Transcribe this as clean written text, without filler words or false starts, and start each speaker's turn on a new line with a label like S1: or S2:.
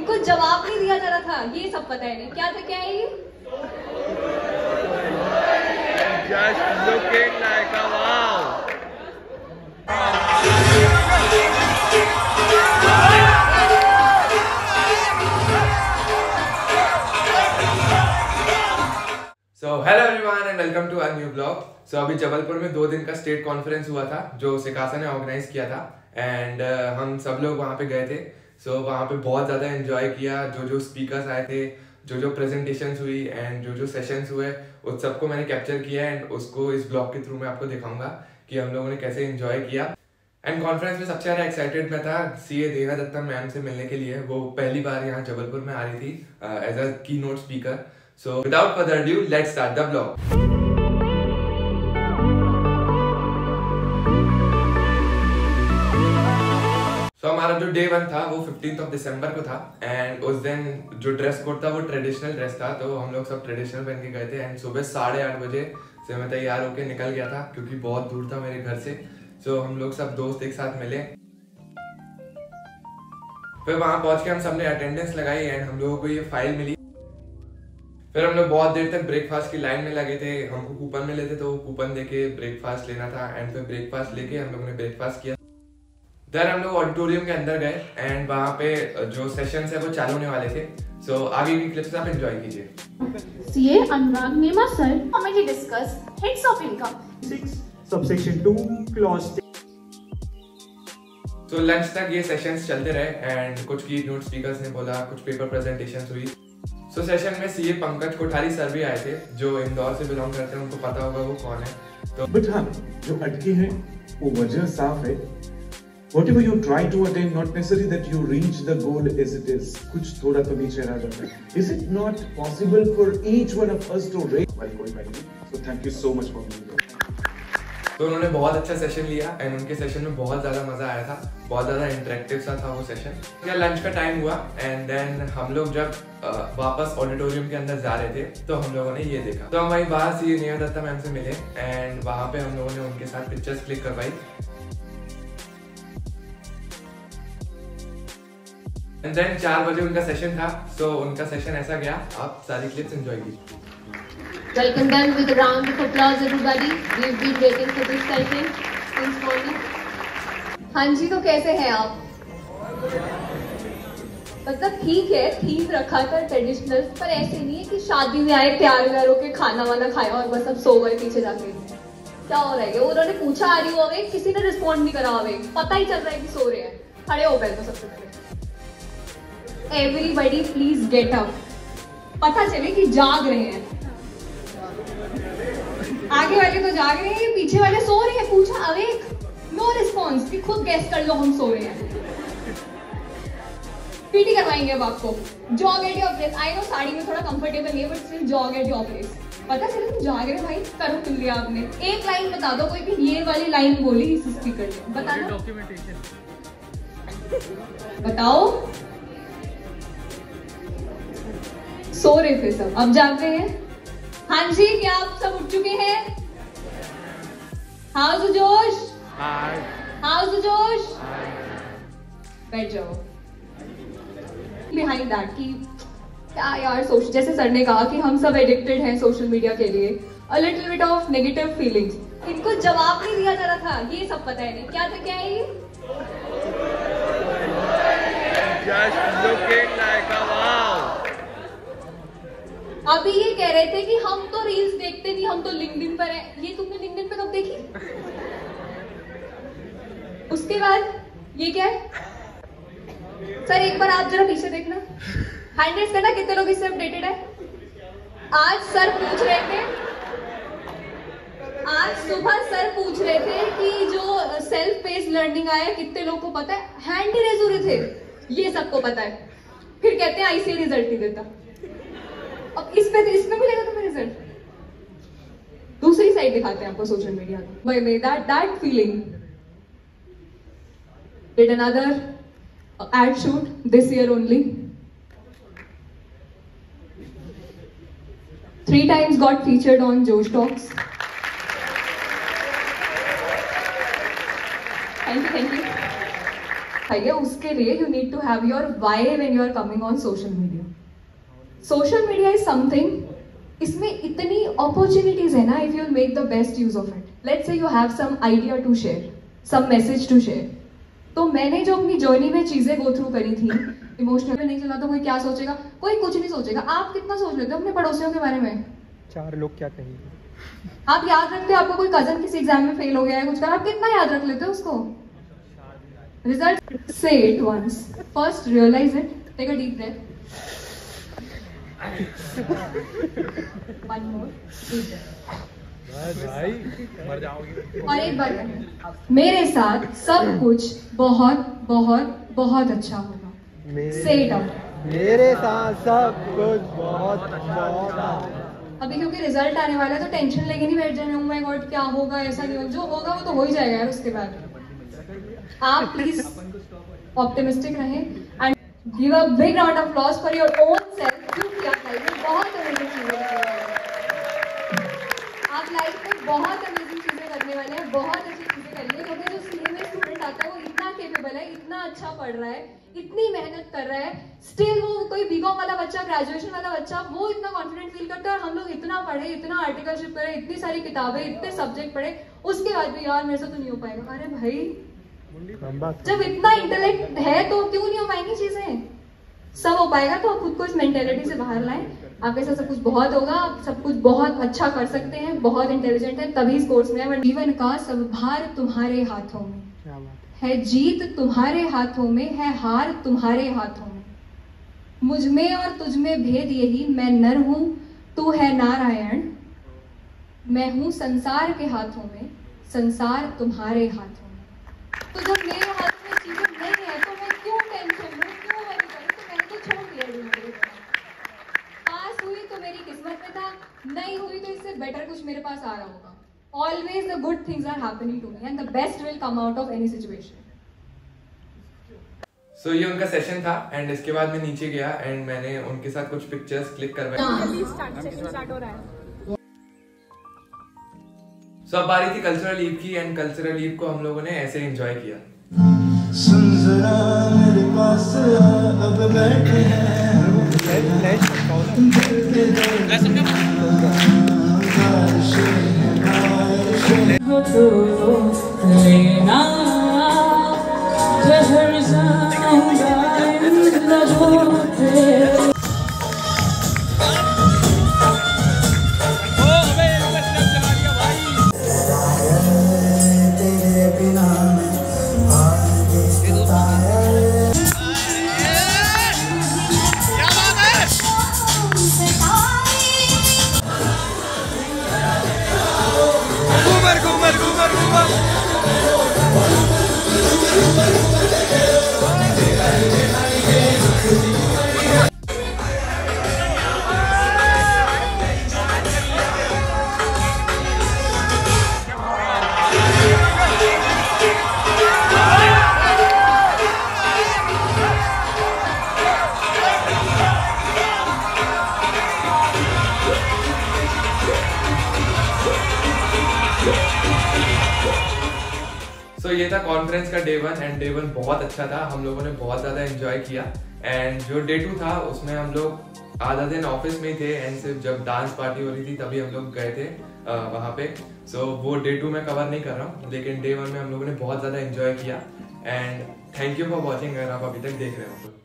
S1: इनको जवाब नहीं दिया जा रहा था, ये सब पता है नहीं क्या था, क्या है ये?
S2: Just looking like a wow.
S3: So hello everyone and welcome to our new vlog. So अभी जबलपुर में 2 दिन का स्टेट कॉन्फ्रेंस हुआ था जो सिकासा ने ऑर्गेनाइज किया था एंड हम सब लोग वहाँ पे गए थे. सो वहाँ पे बहुत ज़्यादा एंजॉय किया. जो स्पीकर्स आए थे, जो प्रेजेंटेशंस हुई एंड जो सेशंस हुए, उस सबको मैंने कैप्चर किया एंड उसको इस ब्लॉग के थ्रू मैं आपको दिखाऊंगा कि हम लोगों ने कैसे एंजॉय किया. एंड कॉन्फ्रेंस में सबसे ज़्यादा एक्साइटेड मैं था सीए देना दत्ता मैम से मिलने के लिए. वो पहली बार यहाँ जबलपुर में आ रही थी एज अ की note speaker. So without further due let's start the blog. तो हमारा जो डे 1 था वो 15 दिसंबर को था एंड उस दिन जो ड्रेस कोड था वो ट्रेडिशनल ड्रेस था. तो हम लोग सब ट्रेडिशनल पहन के गए थे एंड सुबह 8:30 बजे से मैं तैयार होके निकल गया था क्योंकि बहुत दूर था मेरे घर से. सो हम लोग सब दोस्त एक साथ मिले. फिर वहां पहुंच के हम सब ने अटेंडेंस लगाई एंड हम लोगों को ये फाइल मिली. फिर हम लोग बहुत देर तक ब्रेकफास्ट की लाइन में लगे थे. हमको कूपन मिले थे तो वो कूपन देके ब्रेकफास्ट लेना था एंड फिर ब्रेकफास्ट लेके हम लोगों ने ब्रेकफास्ट किया. देन हम लोग ऑडिटोरियम के अंदर गए एंड वहाँ पे जो सेशंस है वो चालू होने वाले थे. सो आगे की क्लिप्स आप एंजॉय कीजिए.
S4: सीए अनुराग नेमा sir committee discuss heads of income
S5: 6 subsection 2 clause.
S3: So lunch तक ये सेशंस चलते रहे एंड कुछ की नोट स्पीकर्स ने बोला, कुछ पेपर प्रेजेंटेशंस हुई. सो सेशन में सीए पंकज कोठारी सर भी आए थे जो इंदौर से बिलोंग करते हैं. उनको पता होगा वो कौन है. तो
S5: बट हाँ, जो अटके हैं वो वजह साफ है. Whatever you try to attain, not necessarily that you reach the goal as it is. कुछ थोड़ा तो नीचे रह जाता है. Is it not possible for each one of us to raise? Well, कोई बात नहीं. So thank you so much for being here.
S3: तो उन्होंने बहुत अच्छा सेशन लिया एंड उनके सेशन में बहुत ज़्यादा मज़ा आया था. बहुत ज़्यादा इंटरेक्टिव सा था वो सेशन. फिर लंच का टाइम हुआ एंड देन हम लोग जब वापस ऑडिटोरियम के अंदर जा रहे थे तो हम लोगों ने ये देखा. तो हम वहीं बाहर सीए नेहा दत्ता मैम से मिले एंड वहाँ पे हम लोगों ने उनके साथ पिक्चर्स क्लिक करवाई. एंड देन 4 बजे उनका सेशन था. सो उनका सेशन ऐसा गया. आप सारी क्लिप्स एंजॉय कीजिए.
S1: Welcome them with a round of applause everybody. We've been waiting for this session since morning. हाँ जी, तो कैसे हैं आप? मतलब ठीक है, थीम रखा था ट्रेडिशनल, पर ऐसे नहीं है कि शादी में आए तैयार व्यार होके खाना वाना खाया और बस अब सो गए पीछे जाके. क्या हो रहा है? उन्होंने पूछा आ रही हो गए, किसी ने रिस्पॉन्ड नहीं करा हुए, पता ही चल रहा है कि सो रहे हैं. खड़े हो गए तो सबसे पहले एवरीबडी प्लीज गेट अप. पता चले कि जाग रहे हैं. आगे वाले तो जाग रहे हैं, पीछे वाले सो रहे हैं. पूछा अवेक, नो रिस्पॉन्स. कि खुद गेस कर लो हम सो रहे हैं. पीटी करवाएंगे अब आपको. Jog at your place. I know sari में थोड़ा कंफर्टेबल नहीं है but still jog at your place. पता चले तुम जाग रहे भाई. करो मिल लिया आपने. एक लाइन बता दो कोई भी, ये वाली लाइन बोली इस स्पीकर ने. बता दो. डॉक्यूमेंटेशन बताओ. सो रहे थे सब, अब जाग रहे हैं. हाँ जी, क्या आप सब उठ चुके हैं? हाउस द जोश. हाउस द जोश. बैठ जाओ. बिहाइंड दैट कि क्या यार, सोच जैसे सर ने कहा कि हम सब एडिक्टेड हैं सोशल मीडिया के लिए. A little bit of negative feelings. इनको जवाब नहीं दिया जा रहा था, ये सब पता है नहीं क्या था, क्या है ये?
S2: Just looking like a wow.
S1: अभी ये कह रहे थे कि हम तो रील्स देखते नहीं, हम तो लिंक्डइन पर हैं. ये तुमने लिंक्डइन पे कब देखी? उसके बाद ये क्या है? सर एक बार आप जरा पीछे देखना. हैंड रेज करना कितने लोग इससे अपडेटेड है. आज सर पूछ रहे थे, आज सुबह सर पूछ रहे थे कि जो सेल्फ पेस्ड लर्निंग आया कितने लोग को पता है. हैंड रेज हो रहे थे. ये सबको पता है. फिर कहते हैं आईसीए रिजल्ट नहीं देता. अब इसमें मिलेगा तुम्हें रिजल्ट. दूसरी साइड दिखाते हैं आपको सोशल मीडिया में. That feeling. Did another ad shoot this year only. 3 times got featured on Josh Talks. Thank you. है उसके लिए you need to have your why when you are coming on social media. Social media is something, इसमें इतनी opportunities है ना, if you make the best use of it. Let's say you have some idea to share, some message to share. तो मैंने जो अपनी journey में चीजें गो थ्रू करी थी, इमोशनल में नहीं चला तो कोई क्या सोचेगा, कोई कुछ नहीं सोचेगा. आप कितना सोच लेते हो अपने पड़ोसियों के बारे में?
S6: 4 लोग क्या कहेंगे.
S1: आप याद रखते हो आपको कोई कजन किसी एग्जाम में फेल हो गया है कुछ कर, आप कितना याद रख लेते हो उसको? Result, say it once, first realise it, take a deep breath, one more deep breath,
S6: भाई मर जाओगे.
S1: और एक बार कहें, मेरे साथ सब कुछ बहुत बहुत बहुत अच्छा होगा. से इट आउट.
S6: मेरे साथ सब कुछ बहुत बहुत.
S1: अभी क्योंकि रिजल्ट आने वाला है तो टेंशन लेके नहीं बैठ जाना, oh my God क्या होगा, ऐसा नहीं होगा. जो होगा वो तो हो ही जाएगा यार. उसके बाद आप प्लीज ऑप्टिमिस्टिक रहें and give a big round of applause for your own self. क्योंकि आप लाइफ में बहुत अमेजिंग चीजें करने वाले हैं. आप लाइफ में बहुत अमेजिंग चीजें करने वाले हैं, बहुत अच्छी चीजें करेंगे. क्योंकि जो सीए में स्टूडेंट आता है वो इतना केपेबल है, इतना अच्छा पढ़ रहा है, इतनी मेहनत कर रहा है. स्टिल वो कोई बीकॉम वाला बच्चा, ग्रेजुएशन वाला बच्चा, वो इतना कॉन्फिडेंट फील करता है. और हम लोग इतना पढ़े, इतना आर्टिकलशिप करे, इतनी सारी किताबें, इतने सब्जेक्ट पढ़े, उसके बाद भी यार मेरे से तो नहीं हो पाएगा. अरे भाई, जब इतना इंटेलेक्ट है तो क्यों नहीं हो पाएंगी चीजें? सब हो पाएगा. तो आप खुद को इस मेंटेलिटी से बाहर लाएं. आपके साथ सब कुछ बहुत होगा, आप सब कुछ बहुत अच्छा कर सकते हैं, बहुत इंटेलिजेंट है, तभी इस कोर्स में है. जीवन का सब भार तुम्हारे हाथों में है, जीत तुम्हारे हाथों में है, हार तुम्हारे हाथों में. मुझ में और तुझ में भेद यही, मैं नर हूं तू है नारायण. मैं हूं संसार के हाथों में, संसार तुम्हारे हाथों में. तो जब मेरे हाथ में चीजें नहीं है तो मैं क्यों टेंशन लूं, क्यों वरी करूं? तो मैंने तो छोड़ दिया जिंदगी. पास हुई तो मेरी किस्मत में था, नहीं हुई तो इससे बेटर कुछ मेरे पास आ रहा होगा. Always the good things are happening to me and the best will come out of any situation.
S3: So ये उनका सेशन था एंड इसके बाद मैं नीचे गया एंड मैंने उनके साथ कुछ पिक्चर्स क्लिक करवाई. So अब बारी थी कल्चरल ईव की एंड कल्चरल ईव को हम लोगों ने ऐसे एंजॉय किया.
S7: सुन जरा मेरे पास अब बैठे हैं
S8: लेना ठहर जाऊंगा इन लबों पे. तेरे बिना
S3: So ये था कॉन्फ्रेंस का डे 1 एंड डे 1 बहुत अच्छा था. हम लोगों ने बहुत ज़्यादा एंजॉय किया एंड जो डे 2 था उसमें हम लोग आधा दिन ऑफिस में ही थे एंड सिर्फ जब डांस पार्टी हो रही थी तभी हम लोग गए थे वहाँ पे. सो वो डे 2 मैं कवर नहीं कर रहा हूँ, लेकिन डे 1 में हम लोगों ने बहुत ज़्यादा एंजॉय किया and thank you for watching. अगर आप अभी तक देख रहे हो तो